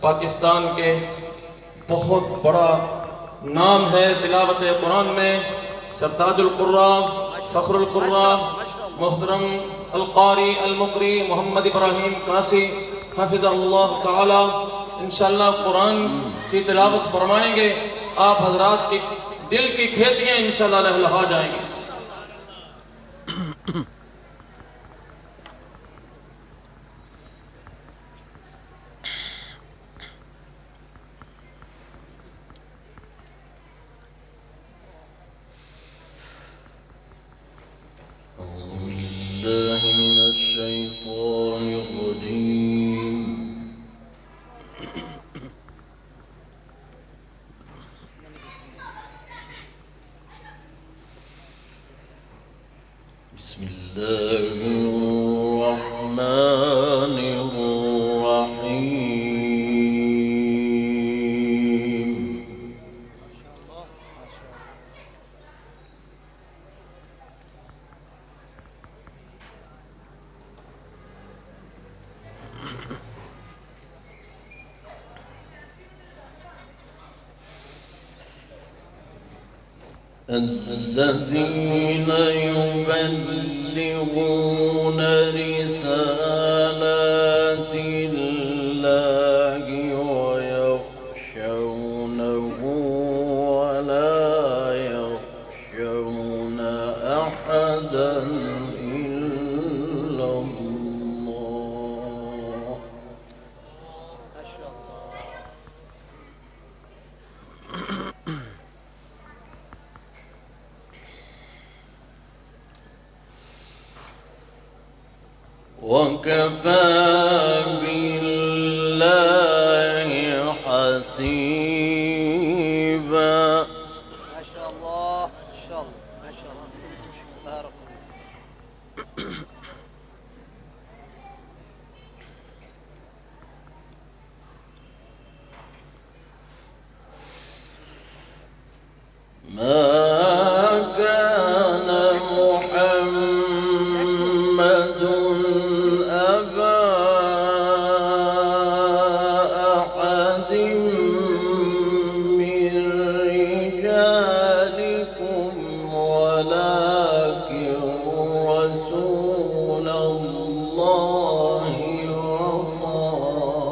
पाकिस्तान के बहुत बड़ा नाम है तिलावत कुरान में। सरताजुल कुर्रा, फ़ख्रुल कुर्रा, मोहतरम अल-क़ारी अल-मुक़री मोहम्मद इब्राहीम कासी हफ़िज़हुल्लाह ताला इंशाअल्लाह कुरान की तिलावत फरमाएंगे। आप हजरात की दिल की खेतियाँ इंशाअल्लाह लहलहा जाएंगी। الذين يبلغون رسالات الله ويخشونه ولا يخشون أحدا إلا الله. ما شاء الله. وكفى بالله حسيبا. ما شاء الله ما شاء الله ما شاء الله بارك الله. ما كان محمد أبا أحد من رجالكم ولكن رسول الله وخاتم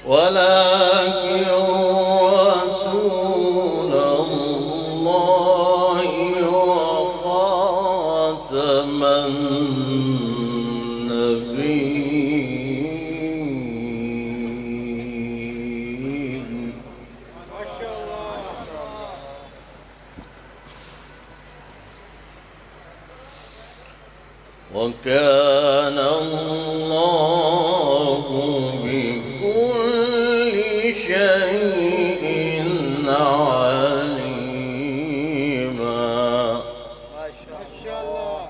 ولكن رسول الله وخاتم النبيين. ما شاء الله. وكان الله بكل شيء عليما. ما شاء الله.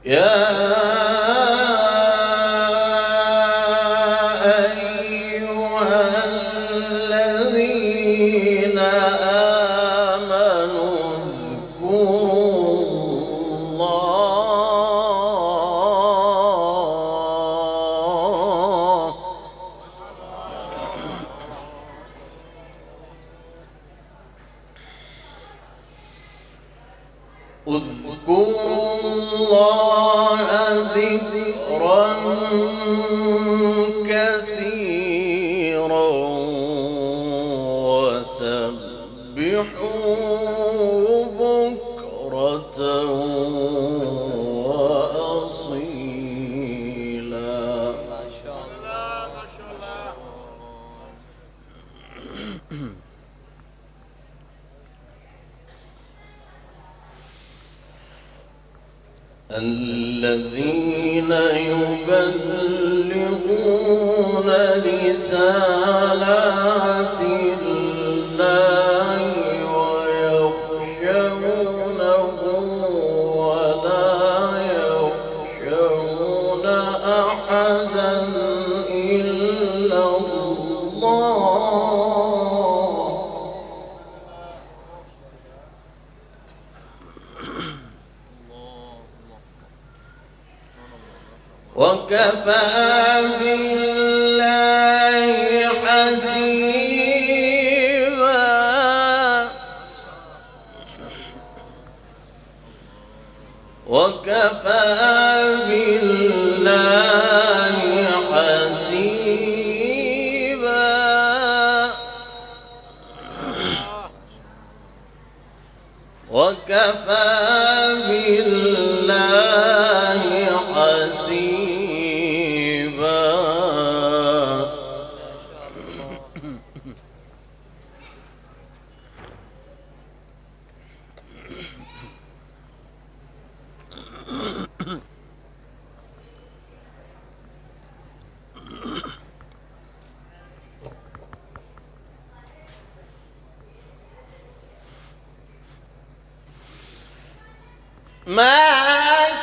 يا اذكروا الله ذكرا كثيرا وسبحوه بكرة وأصيلا. ما شاء الله ما شاء الله. الذين يبلغون رسالات الله ويخشونه ولا يخشون أحدا إلا الله وكفى بالله حسيبا وكفى بالله حسيبا وكفى بالله حسيبا ما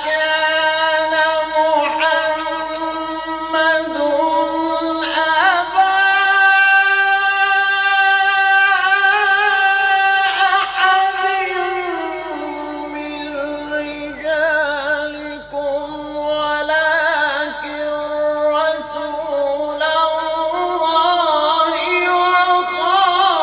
كان محمد أبا أحد من رجالكم ولكن رسول الله وخاتم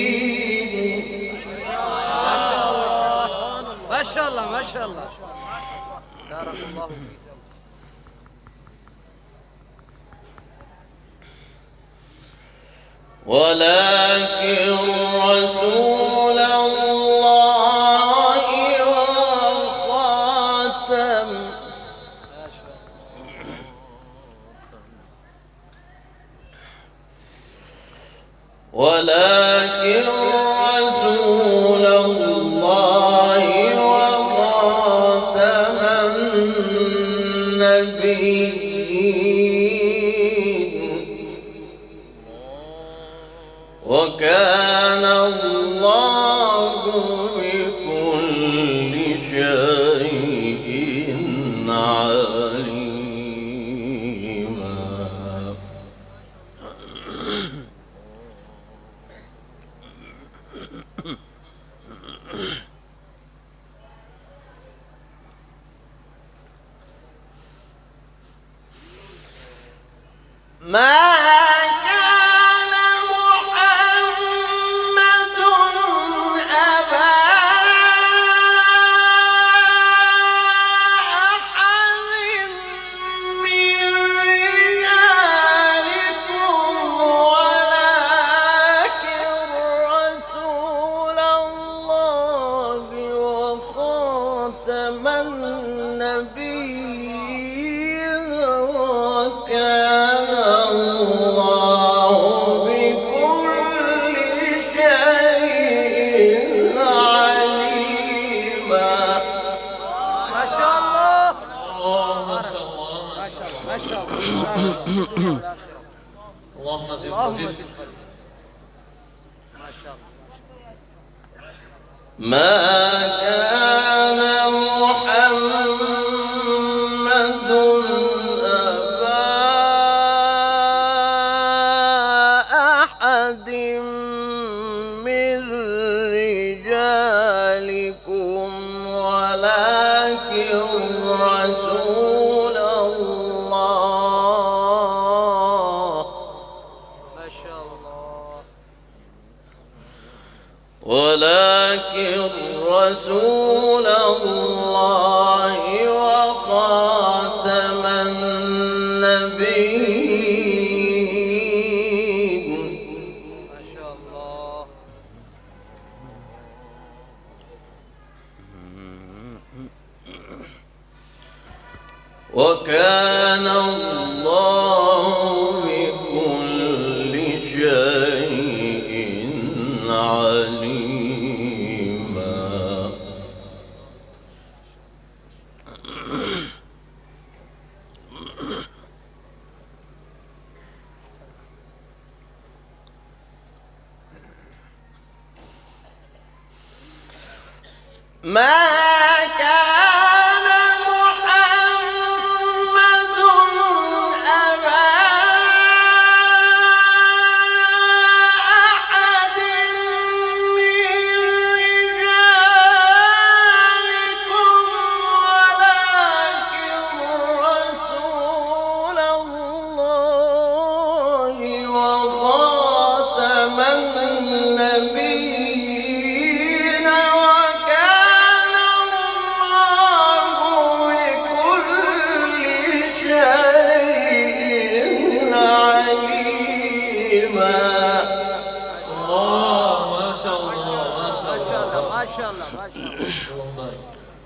النبيين ما شاء الله ما شاء الله بارك الله في زوجك ولكن رسول الله وخاتم ولكن رسول الله وخاتم النبيين وكان الله بكل شيء عليما ما كان محمد أبا أحد من رجالكم ولكن رسول الله وخاتم النبيين وكان الله بكل شيء عليما ما شاء الله ما شاء الله ما شاء الله ما شاء الله اللهم زد اللهم وزد زد فضل ما شاء الله ما كان محمد أبا أحد من رجالكم ولكن رسول الله ما شاء الله ولكن رسول الله وخاتم النبيين ما شاء الله وكان الله بكل شيء عليما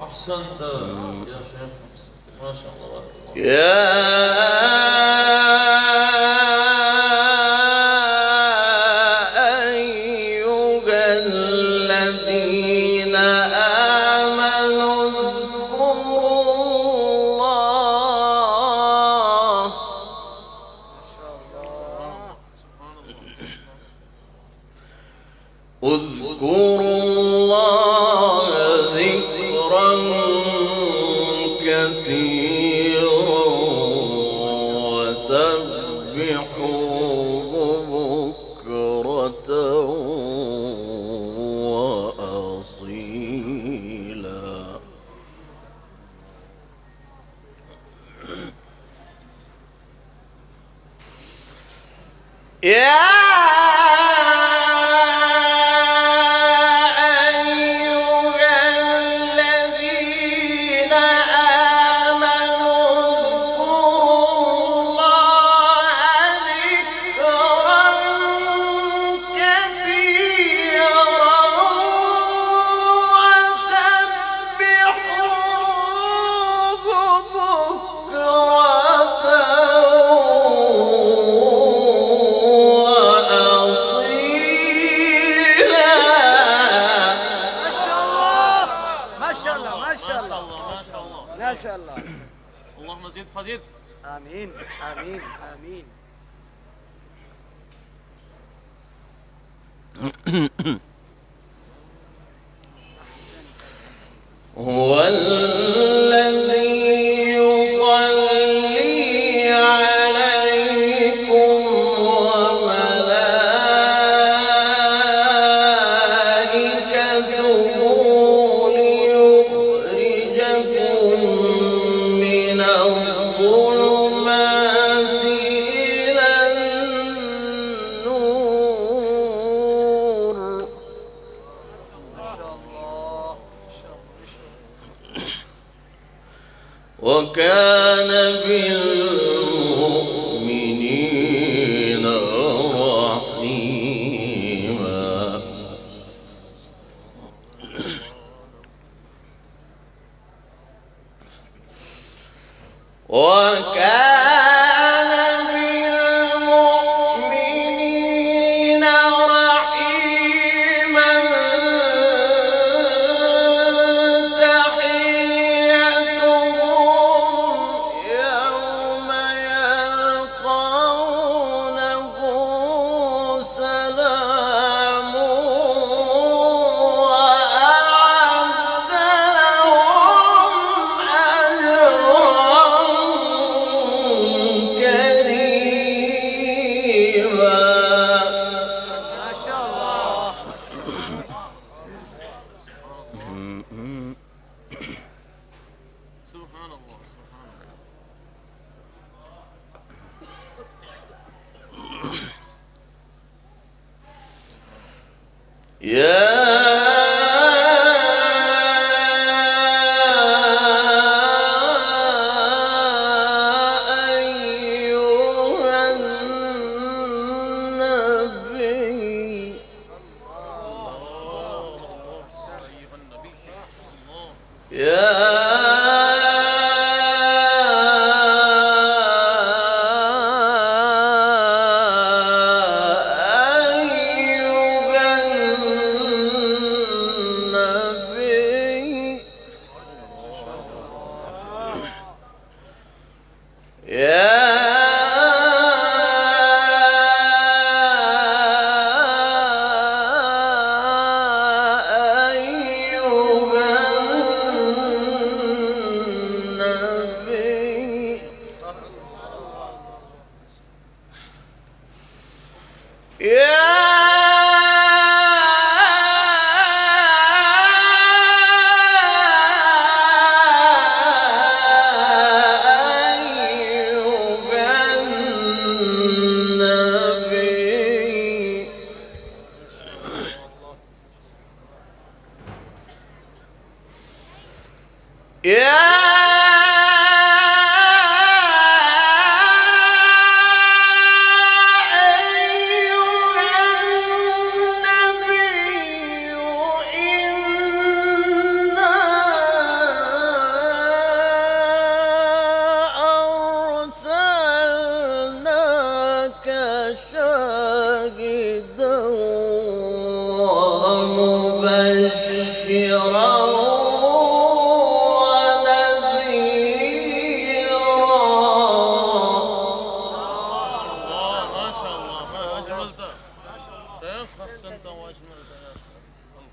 أحسنت يا شيخ، ما شاء الله. يا أيها الذين آمنوا اذكروا الله ذكرا كثيرا وسبحوه بكرة وأصيلا. يا ما شاء الله. اللهم زد فزد. آمين آمين آمين. هو الذي يصلي عليكم وملائكته ليخرجكم من الظلمات إلى النور. ما شاء الله. وكان بالمؤمنين رحيما. وكان بالمؤمنين رحيما. سبحان الله سبحان الله. يا أيها النبي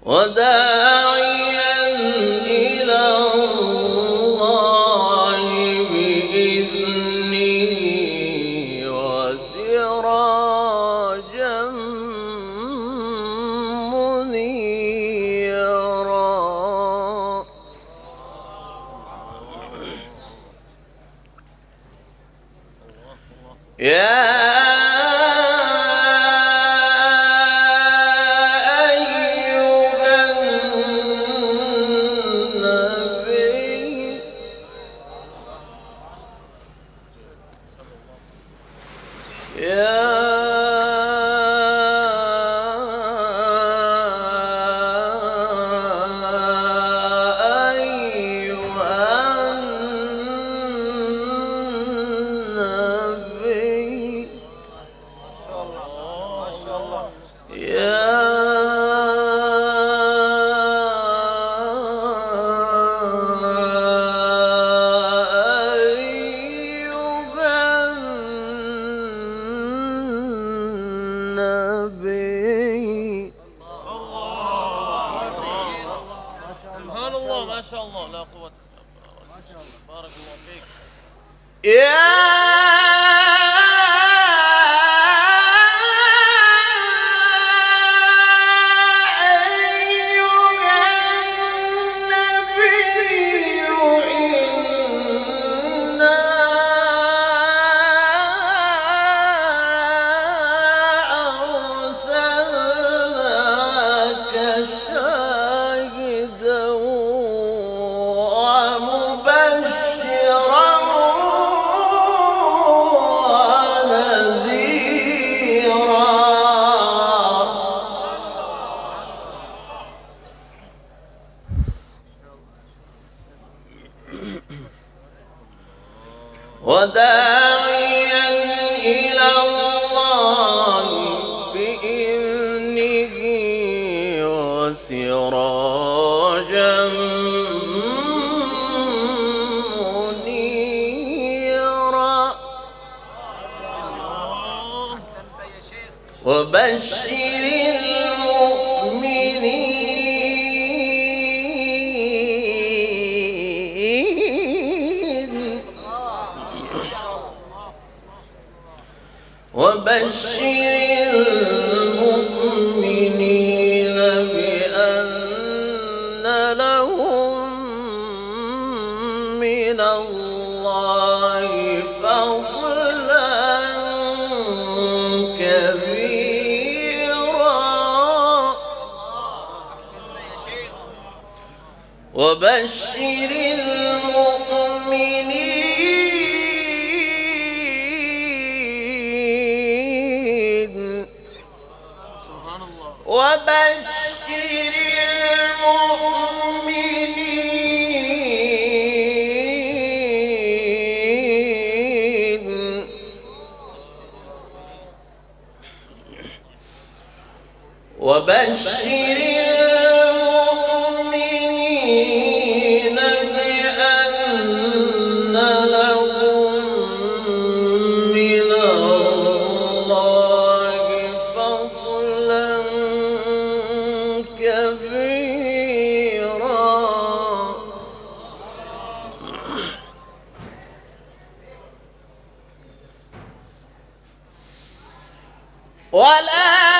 وداعيا إلى الله بإذنه وسراجا منيرا. سبحان الله ما شاء الله لا قوة إلا بالله. بارك الله فيك. وداعيا إلى الله بإذنه وسراجا منيرا. وبشر المؤمنين بأن لهم من الله فضلا كبيرا. وبشر المؤمنين وبشر المؤمنين وبشر المؤمنين بأن لهم من الله فضلا كبيرا. ولا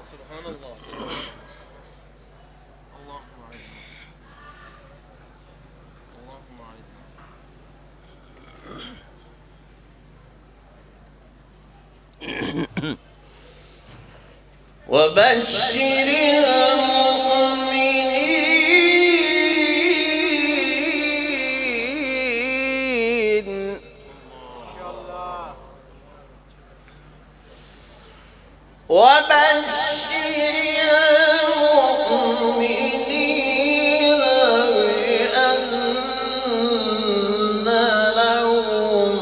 سبحان الله. اللهم أعزنا، اللهم أعزنا. وبشر المؤمنين بأن لهم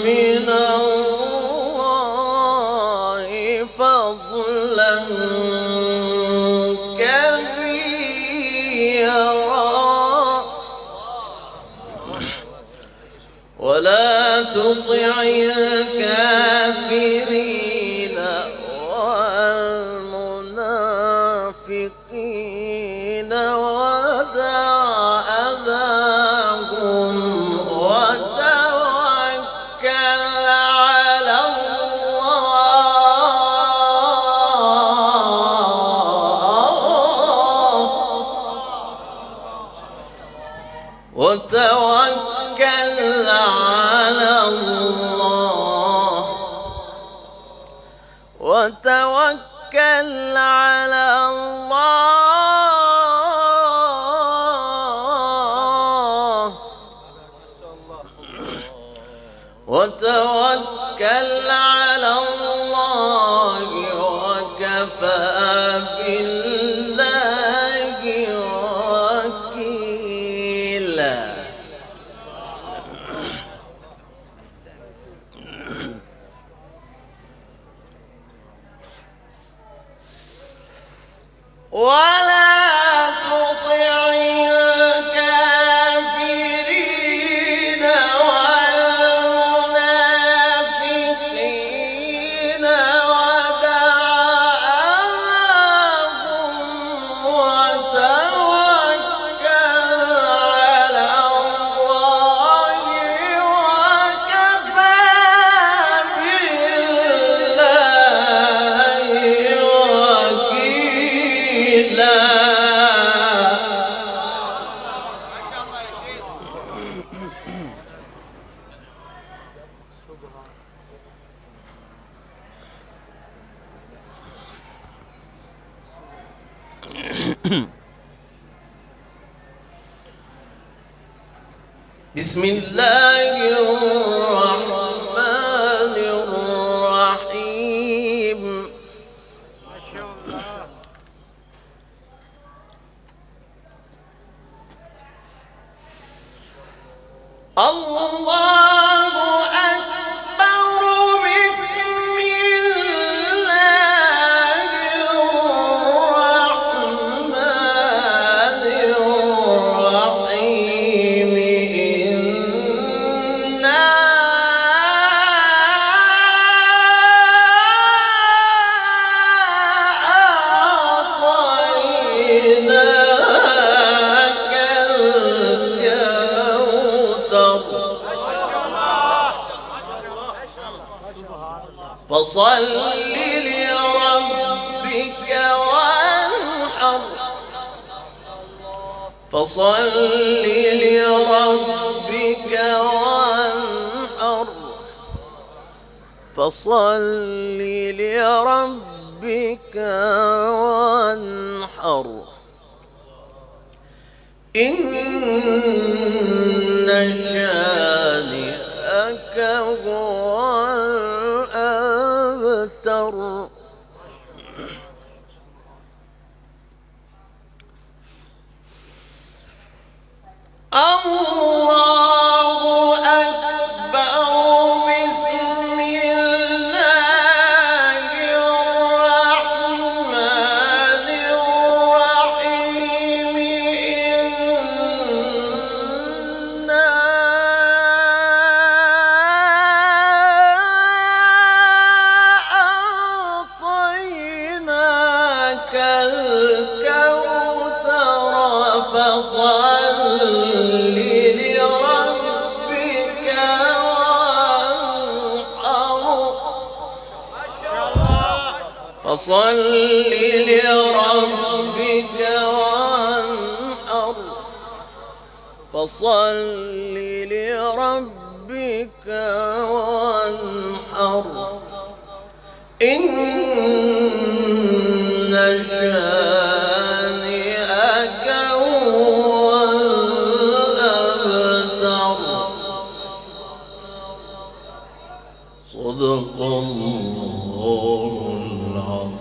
من الله فضلا كبيرا ولا تطع الكافرين والمنافقين ودع أذاهم وتوكل على الله وتوكل على الله وتوكل على الله وتوكل على الله وكفى بالله وكيلا. ولا تطع الكافرين والمنافقين ودع أذاهم وتوكل على الله وكفى بالله وكيلا. بسم الله الرحمن الرحيم. الله أكبر. بسم الله الرحمن الرحيم. إنا أعطيناك الكوثر فصل لربك وانحر فصل لربك وانحر فصل لربك وانحر إن شانئك هو الأبتر. الله أكبر. بسم الله الرحمن الرحيم. إنا أعطيناك الكوثر فصل لربك فصل لربك وانحر فصل لربك وانحر إن شانئك هو الأبتر صدق الله العظيم.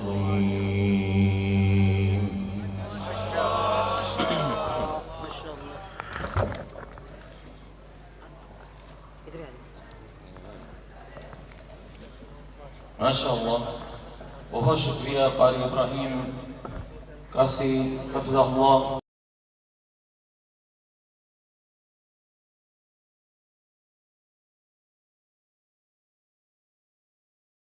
माशाअल्लाह, बहुत शुक्रिया कारी इब्राहिम कासी हफ़िज़हुल्लाह।